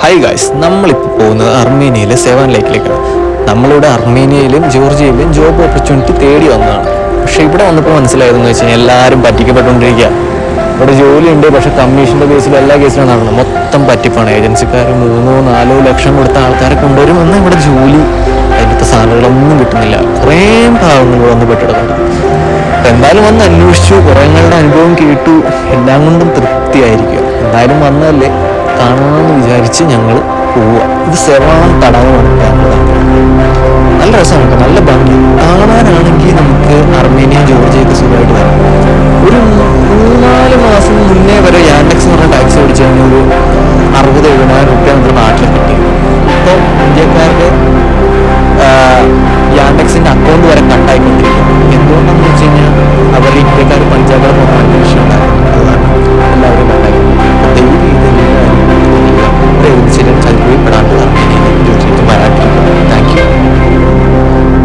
Hi guys, നമ്മളിപ്പോൾ പോകുന്നത് അർമേനിയയിലെ seven ലേക്കിലേക്കാണ്. നമ്മളിവിടെ അർമേനിയയിലും ജോർജിയയിലും ജോബ് ഓപ്പർച്യൂണിറ്റി തേടി വന്നതാണ്. പക്ഷേ ഇവിടെ വന്നപ്പോൾ മനസ്സിലായതെന്ന് വെച്ച് കഴിഞ്ഞാൽ എല്ലാവരും പറ്റിക്കപ്പെട്ടുകൊണ്ടിരിക്കുക. ഇവിടെ ജോലിയുണ്ട്, പക്ഷേ കമ്മീഷൻ്റെ കേസിലും എല്ലാ കേസിലും നടക്കണം. മൊത്തം പറ്റിപ്പാണ്. ഏജൻസിക്കാർ 3-4 ലക്ഷം കൊടുത്ത ആൾക്കാരെ കൊണ്ടുവരും. എന്നാൽ ഇവിടെ ജോലി അതിൻ്റെ സാലറികളൊന്നും കിട്ടുന്നില്ല. കുറേ ഭാഗങ്ങൾ വന്ന് പെട്ടെടുക്കണം. അപ്പം എന്തായാലും വന്ന് അന്വേഷിച്ചു, കുറേങ്ങളുടെ അനുഭവം കേട്ടു. എല്ലാം കൊണ്ടും തൃപ്തിയായിരിക്കുക. എന്തായാലും വന്നതല്ലേ, കാണാമെന്ന് വിചാരിച്ച് ഞങ്ങൾ പോവുക. ഇത് സെവാൻ തടാകമാണ്. നല്ല രസമാണ്, നല്ല ഭംഗി കാണാനാണെങ്കിൽ. നമുക്ക് അർമേനിയ ജോർജിയൊക്കെ സുഖമായിട്ട് വരാം. ഒരു 3-4 മാസം മുന്നേ വരെ യാൻഡെക്സ് എന്ന് പറഞ്ഞ ടാക്സി ഓടിച്ചു കഴിഞ്ഞാൽ ഒരു 60-70,000 രൂപ നമ്മുടെ നാട്ടിൽ